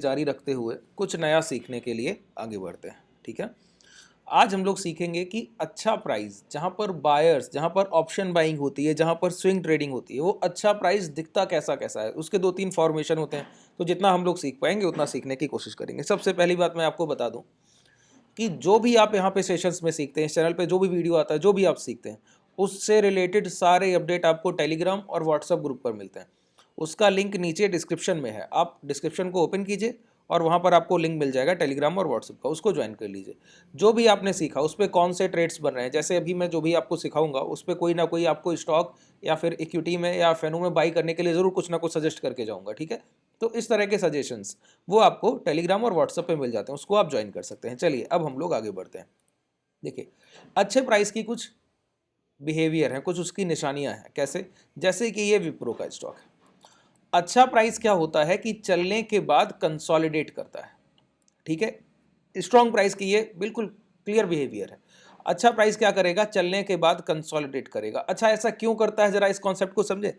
जारी रखते हुए कुछ नया सीखने के लिए आगे बढ़ते हैं। ठीक है, आज हम लोग सीखेंगे कि अच्छा प्राइस जहाँ पर बायर्स, जहाँ पर ऑप्शन बाइंग होती है, जहाँ पर स्विंग ट्रेडिंग होती है, वो अच्छा प्राइस दिखता कैसा कैसा है। उसके दो तीन फॉर्मेशन होते हैं, तो जितना हम लोग सीख पाएंगे उतना सीखने की कोशिश करेंगे। सबसे पहली बात मैं आपको बता दूं कि जो भी आप यहाँ पे सेशंस में सीखते हैं, इस चैनल पे जो भी वीडियो आता है, जो भी आप सीखते हैं, उससे रिलेटेड सारे अपडेट आपको टेलीग्राम और व्हाट्सएप ग्रुप पर मिलते हैं। उसका लिंक नीचे डिस्क्रिप्शन में है, आप डिस्क्रिप्शन को ओपन कीजिए और वहाँ पर आपको लिंक मिल जाएगा टेलीग्राम और व्हाट्सएप का, उसको ज्वाइन कर लीजिए। जो भी आपने सीखा उस पर कौन से ट्रेड्स बन रहे हैं, जैसे अभी मैं जो भी आपको सिखाऊंगा उस पर कोई ना कोई आपको स्टॉक या फिर इक्विटी में या फेनो में बाई करने के लिए ज़रूर कुछ ना कुछ सजेस्ट करके जाऊँगा। ठीक है, तो इस तरह के सजेशंस वो आपको टेलीग्राम और व्हाट्सएप पे मिल जाते हैं, उसको आप ज्वाइन कर सकते हैं। चलिए अब हम लोग आगे बढ़ते हैं। देखिए, अच्छे प्राइस की कुछ बिहेवियर है, कुछ उसकी निशानियां हैं। कैसे? जैसे कि ये विप्रो का स्टॉक है। अच्छा प्राइस क्या होता है कि चलने के बाद कंसोलिडेट करता है। ठीक है, स्ट्रॉन्ग प्राइस की ये बिल्कुल क्लियर बिहेवियर है। अच्छा प्राइस क्या करेगा? चलने के बाद कंसोलिडेट करेगा। अच्छा, ऐसा क्यों करता है, जरा इस कॉन्सेप्ट को समझे।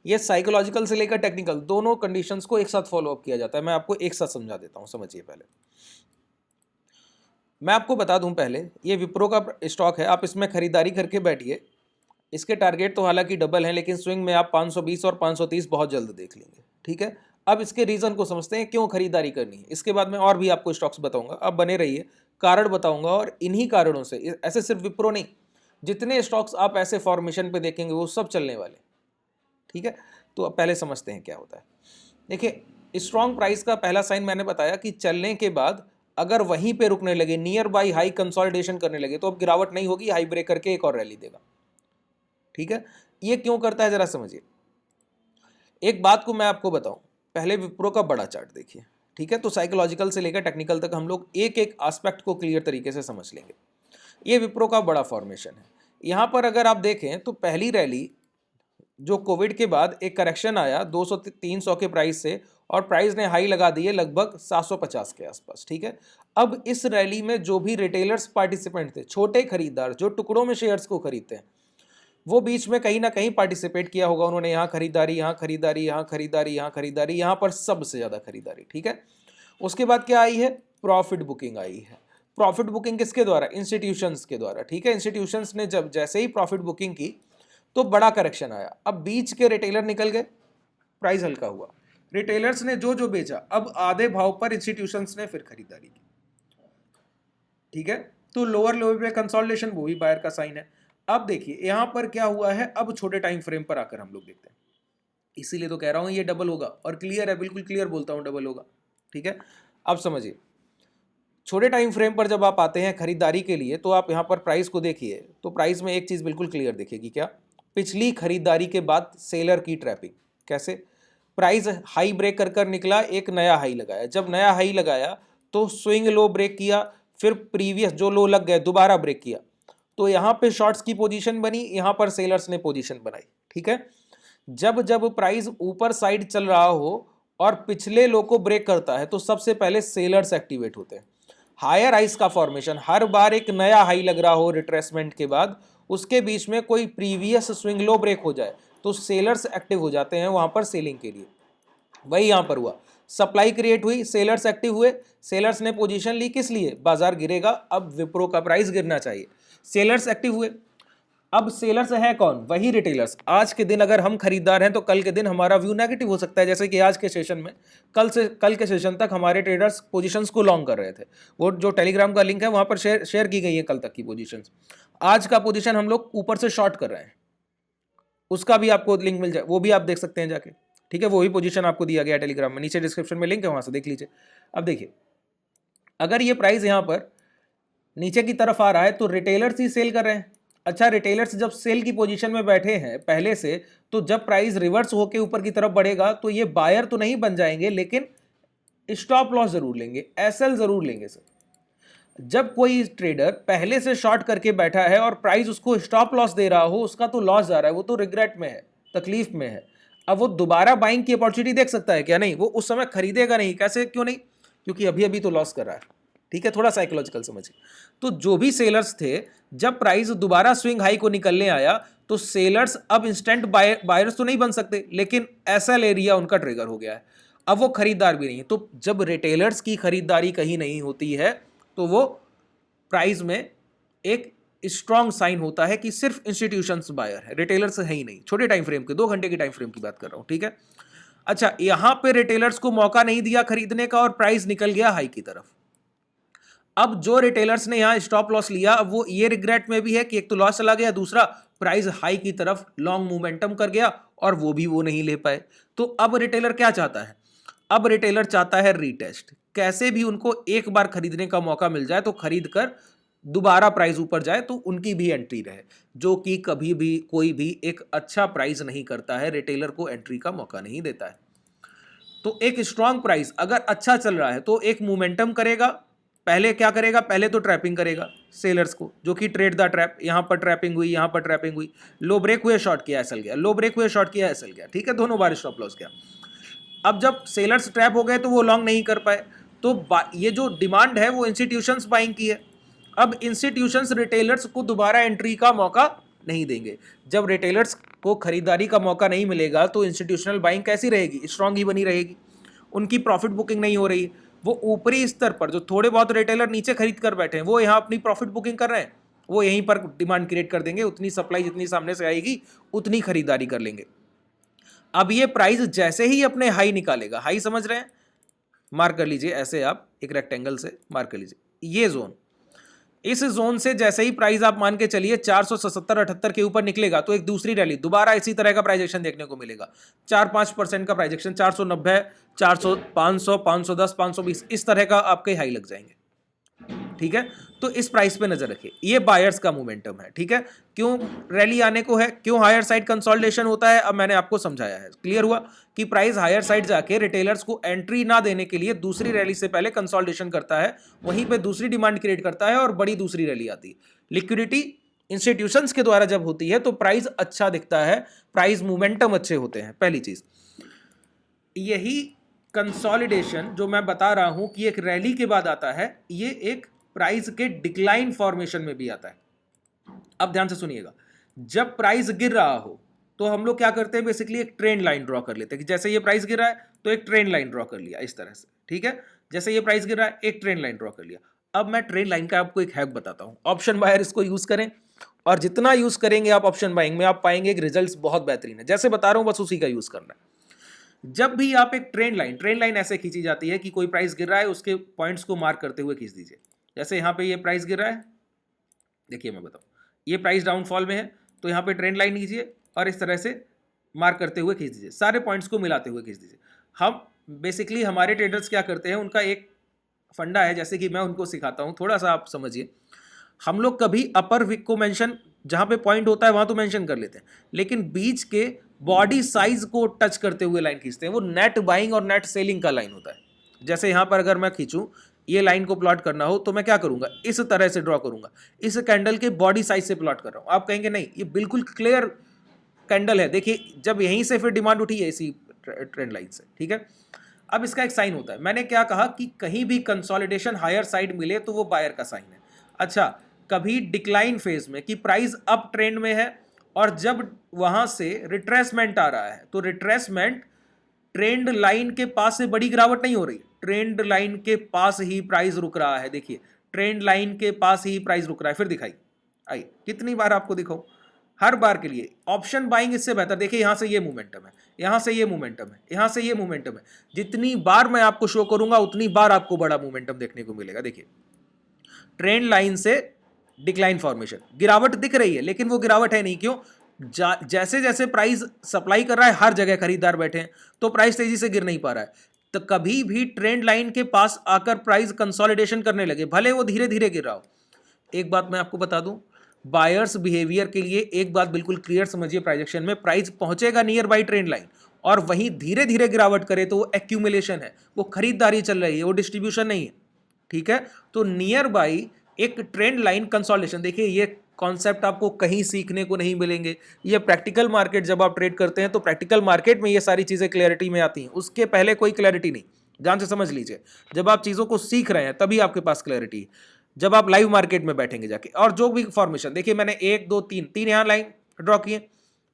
ये साइकोलॉजिकल से लेकर टेक्निकल दोनों कंडीशंस को एक साथ फॉलो अप किया जाता है। मैं आपको एक साथ समझा देता हूं, समझिए। पहले मैं आपको बता दूं, पहले ये विप्रो का स्टॉक है, आप इसमें खरीदारी करके बैठिए। इसके टारगेट तो हालांकि डबल हैं, लेकिन स्विंग में आप 520 और 530 बहुत जल्द देख लेंगे। ठीक है, अब इसके रीजन को समझते हैं, क्यों खरीदारी करनी है। इसके बाद में और भी आपको स्टॉक्स बताऊंगा, अब बने रहिए, कारण बताऊंगा। और इन्हीं कारणों से, ऐसे सिर्फ विप्रो नहीं, जितने स्टॉक्स आप ऐसे फॉर्मेशन पे देखेंगे वो सब चलने वाले। ठीक है, तो अब पहले समझते हैं क्या होता है। देखिए, स्ट्रॉन्ग प्राइस का पहला साइन मैंने बताया कि चलने के बाद अगर वहीं पे रुकने लगे, नियर बाई हाई कंसोलिडेशन करने लगे, तो अब गिरावट नहीं होगी, हाई ब्रेक करके एक और रैली देगा। ठीक है, ये क्यों करता है जरा समझिए। एक बात को मैं आपको बताऊं, पहले विप्रो का बड़ा चार्ट देखिए। ठीक है, तो साइकोलॉजिकल से लेकर टेक्निकल तक हम लोग एक एक एस्पेक्ट को क्लियर तरीके से समझ लेंगे। ये विप्रो का बड़ा फॉर्मेशन है। यहां पर अगर आप देखें तो पहली रैली जो कोविड के बाद एक करेक्शन आया 200-300 के प्राइस से, और प्राइस ने हाई लगा दी है लगभग 750 के आसपास। ठीक है, अब इस रैली में जो भी रिटेलर्स पार्टिसिपेंट थे, छोटे खरीदार जो टुकड़ों में शेयर्स को खरीदते हैं, वो बीच में कहीं ना कहीं पार्टिसिपेट किया होगा। उन्होंने यहाँ खरीदारी, यहाँ खरीदारी, यहाँ खरीदारी, यहाँ खरीदारी, यहाँ पर सबसे ज़्यादा खरीदारी। ठीक है, उसके बाद क्या आई है? प्रॉफिट बुकिंग आई है। प्रॉफिट बुकिंग किसके द्वारा? इंस्टीट्यूशंस के द्वारा। ठीक है, इंस्टीट्यूशंस ने जब जैसे ही प्रॉफिट बुकिंग की तो बड़ा करेक्शन आया। अब बीच के रिटेलर निकल गए, प्राइस हल्का हुआ। रिटेलर्स ने जो जो बेचा, अब आधे भाव पर इंस्टीट्यूशंस ने फिर खरीदारी की। ठीक है, तो लोअर लेवल पे कंसोलिडेशन, वो भी बायर का साइन है। अब देखिए यहां पर क्या हुआ है, अब छोटे टाइम फ्रेम पर आकर हम लोग देखते हैं। इसीलिए तो कह रहा हूं ये डबल होगा, और क्लियर है, बिल्कुल क्लियर बोलता हूं, डबल होगा। ठीक है, अब समझिए, छोटे टाइम फ्रेम पर जब आप आते हैं खरीदारी के लिए, तो आप यहां पर प्राइस को देखिए, तो प्राइस में एक चीज बिल्कुल क्लियर दिखेगी। क्या? पिछली खरीदारी के बाद सेलर की ट्रैपिंग। कैसे? प्राइस हाई ब्रेक कर कर निकला, एक नया हाई लगाया। जब नया हाई लगाया तो स्विंग लो ब्रेक किया, फिर प्रीवियस जो लो लग गए दोबारा ब्रेक किया, तो यहां पे शॉर्ट्स की पोजीशन बनी, यहां पर सेलर्स ने पोजीशन बनाई। ठीक है, जब जब प्राइस ऊपर साइड चल रहा हो और पिछले लो को ब्रेक करता है, तो सबसे पहले सेलर्स एक्टिवेट होते हैं। हायर हाइस का फॉर्मेशन, हर बार एक नया हाई लग रहा हो रिट्रेसमेंट के बाद, उसके बीच में कोई प्रीवियस स्विंग लो ब्रेक हो जाए, तो सेलर्स एक्टिव हो जाते हैं वहां पर सेलिंग के लिए। वही यहां पर हुआ, सप्लाई क्रिएट हुई, सेलर्स एक्टिव हुए, सेलर्स ने पोजीशन ली, किस लिए? बाजार गिरेगा, अब विप्रो का प्राइस गिरना चाहिए। सेलर्स एक्टिव हुए। अब सेलर्स है कौन? वही रिटेलर्स। आज के दिन अगर हम खरीदार हैं तो कल के दिन हमारा व्यू नेगेटिव हो सकता है, जैसे कि आज के सेशन में, कल के सेशन तक हमारे ट्रेडर्स पोजीशंस को लॉन्ग कर रहे थे। वो जो टेलीग्राम का लिंक है वहां पर शेयर की गई है कल तक की पोजीशंस। आज का पोजीशन हम लोग ऊपर से शॉर्ट कर रहे हैं, उसका भी आपको लिंक मिल जाए, वो भी आप देख सकते हैं जाके। ठीक है, वो भी पोजीशन आपको दिया गया टेलीग्राम में, नीचे डिस्क्रिप्शन में लिंक है, वहां से देख लीजिए। अब देखिए, अगर ये प्राइस यहां पर नीचे की तरफ आ रहा है तो रिटेलर्स ही सेल कर रहे हैं। अच्छा, रिटेलर्स जब सेल की पोजीशन में बैठे हैं पहले से, तो जब प्राइस रिवर्स होकर ऊपर की तरफ बढ़ेगा तो ये बायर तो नहीं बन जाएंगे, लेकिन स्टॉप लॉस जरूर लेंगे, एसएल जरूर लेंगे। सर, जब कोई ट्रेडर पहले से शॉर्ट करके बैठा है और प्राइस उसको स्टॉप लॉस दे रहा हो, उसका तो लॉस जा रहा है, वो तो रिग्रेट में है, तकलीफ में है। अब वो दोबारा बाइंग की अपॉर्चुनिटी देख सकता है क्या? नहीं, वो उस समय खरीदेगा नहीं। कैसे? क्यों नहीं? क्योंकि अभी अभी तो लॉस कर रहा है। ठीक है, थोड़ा साइकोलॉजिकल समझिए। तो जो भी सेलर्स थे, जब प्राइस दोबारा स्विंग हाई को निकलने आया, तो सेलर्स अब इंस्टेंट बायर्स तो नहीं बन सकते, लेकिन एसएल एरिया उनका ट्रिगर हो गया है। अब वो खरीदार भी नहीं है। तो जब रिटेलर्स की खरीदारी कहीं नहीं होती है तो वो प्राइस में एक स्ट्रॉन्ग साइन होता है कि सिर्फ इंस्टीट्यूशंस बायर है, रिटेलर्स है ही नहीं। छोटे टाइम फ्रेम के, 2 घंटे की टाइम फ्रेम की बात कर रहा हूं, ठीक है। अच्छा, यहां पे रिटेलर्स को मौका नहीं दिया खरीदने का और प्राइस निकल गया हाई की तरफ। अब जो रिटेलर्स ने यहां स्टॉप लॉस लिया, अब वो ये रिग्रेट में भी है कि एक तो लॉस चला गया, दूसरा प्राइस हाई की तरफ लॉन्ग मोमेंटम कर गया और वो भी वो नहीं ले पाए। तो अब रिटेलर क्या चाहता है? अब रिटेलर चाहता है रीटेस्ट, कैसे भी उनको एक बार खरीदने का मौका मिल जाए तो खरीद कर दोबारा प्राइस ऊपर जाए तो उनकी भी एंट्री रहे, जो कि कभी भी कोई भी एक अच्छा प्राइस नहीं करता है, रिटेलर को एंट्री का मौका नहीं देता है। तो एक स्ट्रॉन्ग प्राइस अगर अच्छा चल रहा है तो एक मोमेंटम करेगा। पहले क्या करेगा? पहले तो ट्रैपिंग करेगा सेलर्स को, जो कि ट्रेड द ट्रैप। यहां पर ट्रैपिंग हुई, यहां पर ट्रैपिंग हुई, लो ब्रेक हुए शॉर्ट किया एसएल गया, लो ब्रेक हुए शॉर्ट किया एसएल गया, ठीक है, दोनों बार स्टॉप लॉस गया। अब जब सेलर्स ट्रैप हो गए तो वो लॉन्ग नहीं कर पाए, तो ये जो डिमांड है वो इंस्टीट्यूशंस बाइंग की है। अब इंस्टीट्यूशंस रिटेलर्स को दोबारा एंट्री का मौका नहीं देंगे। जब रिटेलर्स को खरीदारी का मौका नहीं मिलेगा तो इंस्टीट्यूशनल बाइंग कैसी रहेगी? स्ट्रांग ही बनी रहेगी। उनकी प्रॉफिट बुकिंग नहीं हो रही है। वो ऊपरी स्तर पर जो थोड़े बहुत रिटेलर नीचे खरीद कर बैठे हैं वो यहाँ अपनी प्रॉफिट बुकिंग कर रहे हैं, वो यहीं पर डिमांड क्रिएट कर देंगे। उतनी सप्लाई जितनी सामने से आएगी उतनी खरीदारी कर लेंगे। अब ये प्राइस जैसे ही अपने हाई निकालेगा, हाई समझ रहे हैं, मार्क कर लीजिए ऐसे, आप एक रेक्टेंगल से मार्क कर लीजिए ये जोन। इस जोन से जैसे ही प्राइस आप मान के चलिए 477-78 के ऊपर निकलेगा तो एक दूसरी रैली, दोबारा इसी तरह का प्राइजेक्शन देखने को मिलेगा। 4-5% का प्राइजेक्शन, 490, 400, 500, 510, 520, इस तरह का आपके हाई लग जाएंगे, ठीक है। तो इस प्राइस पे नजर रखिए, ये बायर्स का मोमेंटम है, ठीक है। क्यों रैली आने को है, क्यों हायर साइड कंसोलिडेशन होता है, अब मैंने आपको समझाया है। क्लियर हुआ कि प्राइस हायर साइड जाके रिटेलर्स को एंट्री ना देने के लिए दूसरी रैली से पहले कंसोलिडेशन करता है, वहीं पे दूसरी डिमांड क्रिएट करता है और बड़ी दूसरी रैली आती है। लिक्विडिटी इंस्टीट्यूशंस के द्वारा जब होती है तो प्राइस अच्छा दिखता है, प्राइस मोमेंटम अच्छे होते हैं, पहली चीज। यही कंसोलिडेशन जो मैं बता रहा हूं कि एक रैली के बाद आता है, ये एक प्राइस के डिक्लाइन फॉर्मेशन में भी आता है। अब ध्यान से सुनिएगा, जब प्राइस गिर रहा हो तो हम लोग क्या करते हैं, बेसिकली एक ट्रेंड लाइन ड्रॉ कर लेते हैं कि जैसे ये प्राइस गिर रहा है तो एक ट्रेंड लाइन ड्रॉ कर लिया इस तरह से, ठीक है। जैसे ये प्राइस गिर रहा है एक ट्रेंड लाइन ड्रॉ कर लिया। अब मैं ट्रेंड लाइन का आपको एक हैक बताता हूं। ऑप्शन बायर इसको यूज करें और जितना यूज करेंगे आप ऑप्शन बाइंग में, आप पाएंगे कि रिजल्ट्स बहुत बेहतरीन है। जैसे बता रहा हूं बस उसी का यूज करना है। जब भी आप एक ट्रेंड लाइन ऐसे खींची जाती है कि कोई प्राइस गिर रहा है, उसके पॉइंट्स को मार्क करते हुए खींच दीजिए। जैसे यहाँ पे ये प्राइस गिर रहा है, देखिए मैं बताऊँ, ये प्राइस डाउनफॉल में है तो यहाँ पे ट्रेंड लाइन लीजिए और इस तरह से मार्क करते हुए खींच दीजिए, सारे पॉइंट्स को मिलाते हुए खींच दीजिए। हम बेसिकली हमारे ट्रेडर्स क्या करते हैं, उनका एक फंडा है, जैसे कि मैं उनको सिखाता हूँ, थोड़ा सा आप समझिए। हम लोग कभी अपर विक को मेंशन, जहाँ पे पॉइंट होता है वहाँ तो मेंशन कर लेते हैं, लेकिन बीच के बॉडी साइज को टच करते हुए लाइन खींचते हैं। वो नेट बाइंग और नेट सेलिंग का लाइन होता है। जैसे यहाँ पर अगर मैं खींचूं, ये लाइन को प्लॉट करना हो तो मैं क्या करूंगा, इस तरह से ड्रॉ करूंगा, इस कैंडल के बॉडी साइज से प्लॉट कर रहा हूं। आप कहेंगे नहीं ये बिल्कुल क्लियर कैंडल है, देखिए जब यहीं से फिर डिमांड उठी है इसी ट्रेंड लाइन से, ठीक है। अब इसका एक साइन होता है, मैंने क्या कहा कि कहीं भी कंसोलिडेशन हायर साइड मिले तो वो बायर का साइन है। अच्छा, कभी डिक्लाइन फेज में कि प्राइस अप ट्रेंड में है और जब वहां से रिट्रेसमेंट आ रहा है तो रिट्रेसमेंट ट्रेंड लाइन के पास से बड़ी गिरावट नहीं हो रही, ट्रेंड लाइन के पास ही प्राइस रुक रहा है। देखिए ट्रेंड लाइन के पास ही प्राइस रुक रहा है। फिर दिखाई आई, कितनी बार आपको दिखाऊं, हर बार के लिए ऑप्शन बाइंग इससे बेहतर। देखिए यहां से ये मोमेंटम है, यहां से ये मोमेंटम है, यहां से ये मोमेंटम है। जितनी बार मैं आपको शो करूंगा उतनी बार आपको बड़ा मोमेंटम देखने को मिलेगा। देखिए ट्रेंड लाइन से डिक्लाइन फॉर्मेशन, गिरावट दिख रही है लेकिन वो गिरावट है नहीं। क्यों? जैसे जैसे प्राइस सप्लाई कर रहा है हर जगह खरीदार बैठे हैं तो प्राइस तेजी से गिर नहीं पा रहा है। तो कभी भी ट्रेंड लाइन के पास आकर प्राइस कंसोलिडेशन करने लगे, भले वो धीरे धीरे गिर रहा हो। एक बात मैं आपको बता दूं, बायर्स बिहेवियर के लिए एक बात बिल्कुल क्लियर समझिए, प्राइजेक्शन में प्राइस पहुंचेगा नियर बाई ट्रेंड लाइन और वहीं धीरे धीरे गिरावट करे तो वो एक्यूमुलेशन है, वो खरीदारी चल रही है, वो डिस्ट्रीब्यूशन नहीं है, ठीक है। तो नियर बाई एक ट्रेंड लाइन कंसोलिडेशन, देखिए ये कॉन्सेप्ट आपको कहीं सीखने को नहीं मिलेंगे। ये प्रैक्टिकल मार्केट जब आप ट्रेड करते हैं तो प्रैक्टिकल मार्केट में ये सारी चीज़ें क्लैरिटी में आती हैं, उसके पहले कोई क्लैरिटी नहीं। ध्यान से समझ लीजिए, जब आप चीज़ों को सीख रहे हैं तभी आपके पास क्लैरिटी है, जब आप लाइव मार्केट में बैठेंगे जाके। और जो भी फॉर्मेशन, देखिए मैंने 1 2 3 यहाँ लाइन ड्रॉ किए,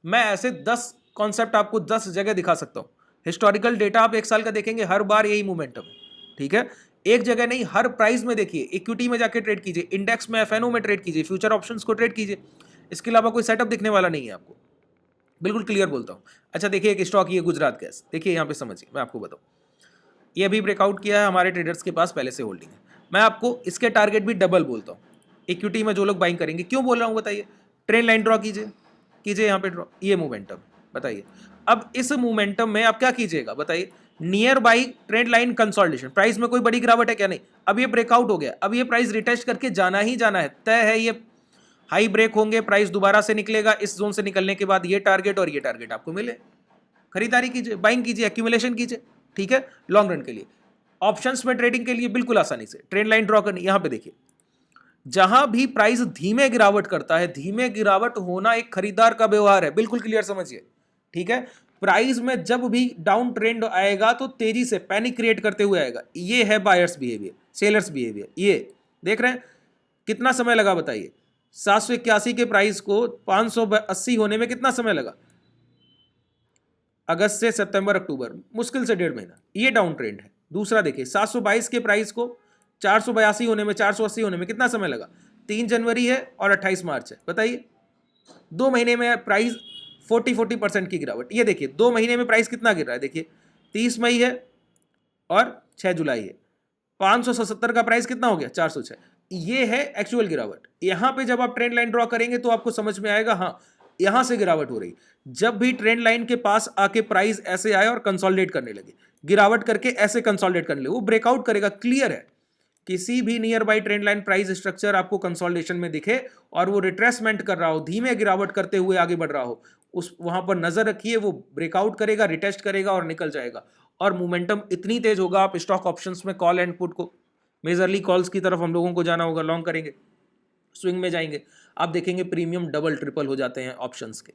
मैं ऐसे 10 कॉन्सेप्ट आपको 10 जगह दिखा सकता हूँ। हिस्टोरिकल डेटा आप 1 साल का देखेंगे, हर बार यही मोमेंटम है, ठीक है। एक जगह नहीं, हर प्राइस में देखिए, इक्विटी में जाके ट्रेड कीजिए, इंडेक्स में, एफएनओ में ट्रेड कीजिए, फ्यूचर ऑप्शंस को ट्रेड कीजिए, इसके अलावा कोई सेटअप दिखने वाला नहीं है आपको, बिल्कुल क्लियर बोलता हूँ। अच्छा देखिए एक स्टॉक ये गुजरात गैस, देखिए यहाँ पे समझिए, मैं आपको बताऊँ, ये अभी ब्रेकआउट किया है, हमारे ट्रेडर्स के पास पहले से होल्डिंग है, मैं आपको इसके टारगेट भी डबल बोलता हूँ। इक्विटी में जो लोग बाइंग करेंगे, क्यों बोल रहा हूँ बताइए, ट्रेंड लाइन ड्रॉ कीजिए, कीजिए यहाँ पे ड्रॉ, ये मोमेंटम बताइए। अब इस मोमेंटम में आप क्या कीजिएगा बताइए, near by trend line consolidation, price में कोई बड़ी गिरावट है क्या, नहीं, अब ये ब्रेकआउट हो गया, अब ये प्राइस रिटेस्ट करके जाना ही जाना है, तय है, ये हाई ब्रेक होंगे, प्राइस दोबारा से निकलेगा, इस जोन से निकलने के बाद ये टारगेट और ये टारगेट आपको मिले, खरीदारी कीजिए, बाइंग कीजिए, एक्यूमुलेशन कीजिए, ठीक है, लॉन्ग रन के लिए। ऑप्शंस में ट्रेडिंग के लिए बिल्कुल आसानी से ट्रेंड लाइन ड्रॉ करनी, यहां पे देखिए, जहां भी प्राइस धीमे गिरावट करता है, धीमे गिरावट होना एक खरीदार का व्यवहार है, बिल्कुल क्लियर समझिए, ठीक है। प्राइस में जब भी डाउन ट्रेंड आएगा तो तेजी से पैनिक क्रिएट करते हुए आएगा, ये है बायर्स बिहेवियर, सेलर्स बिहेवियर, ये देख रहे हैं। कितना समय लगा बताइए, 781 के प्राइस को 580 होने में कितना समय लगा, अगस्त से सितंबर अक्टूबर, मुश्किल से 1.5 महीना, ये डाउन ट्रेंड है। दूसरा देखिए 722 के प्राइस को 482 होने में, 480 होने में कितना समय लगा, 3 जनवरी है और 28 मार्च है, बताइए 2 महीने में प्राइस 40% की गिरावट। ये देखिए 2 महीने में प्राइस कितना गिर रहा है, देखिए 30 मई है और 6 जुलाई है, 577 का प्राइस कितना हो गया, 406, ये है एक्चुअल गिरावट। यहां पे जब आप ट्रेंड लाइन ड्रॉ करेंगे तो आपको समझ में आएगा, हाँ यहां से गिरावट हो रही। जब भी ट्रेंड लाइन के पास आके प्राइस ऐसे आए और कंसोलिडेट करने लगे, गिरावट करके ऐसे कंसोलिडेट करने लगे, वो ब्रेकआउट करेगा, क्लियर है। किसी भी near by trend line price structure आपको कंसोलिडेशन में दिखे और वो रिट्रेसमेंट कर रहा हो, धीमे गिरावट करते हुए आगे बढ़ रहा हो, उस वहां पर नजर रखिए, वो ब्रेकआउट करेगा, रिटेस्ट करेगा और निकल जाएगा। और मोमेंटम इतनी तेज होगा, आप स्टॉक ऑप्शंस में कॉल एंड पुट को, मेजरली कॉल्स की तरफ हम लोगों को जाना होगा, लॉन्ग करेंगे, स्विंग में जाएंगे, आप देखेंगे प्रीमियम डबल ट्रिपल हो जाते हैं ऑप्शंस के,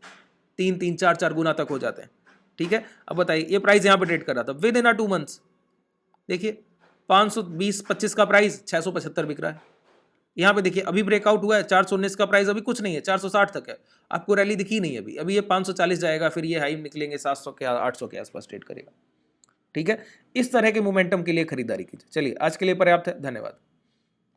3-3, 4-4 गुना तक हो जाते हैं, ठीक है। अब बताइए ये प्राइस यहाँ पे ट्रेड कर रहा था विद इन अ 2 मंथ्स, देखिए 520-25 का प्राइस 675 बिक रहा है। यहाँ पे देखिए अभी ब्रेकआउट हुआ है, 419 का प्राइस अभी कुछ नहीं है, 460 तक है, आपको रैली दिखी नहीं है अभी, अभी ये 540 जाएगा, फिर ये हाई निकलेंगे 700 के 800 के आसपास ट्रेड करेगा, ठीक है। इस तरह के मोमेंटम के लिए खरीदारी कीजिए। चलिए आज के लिए पर्याप्त है, धन्यवाद।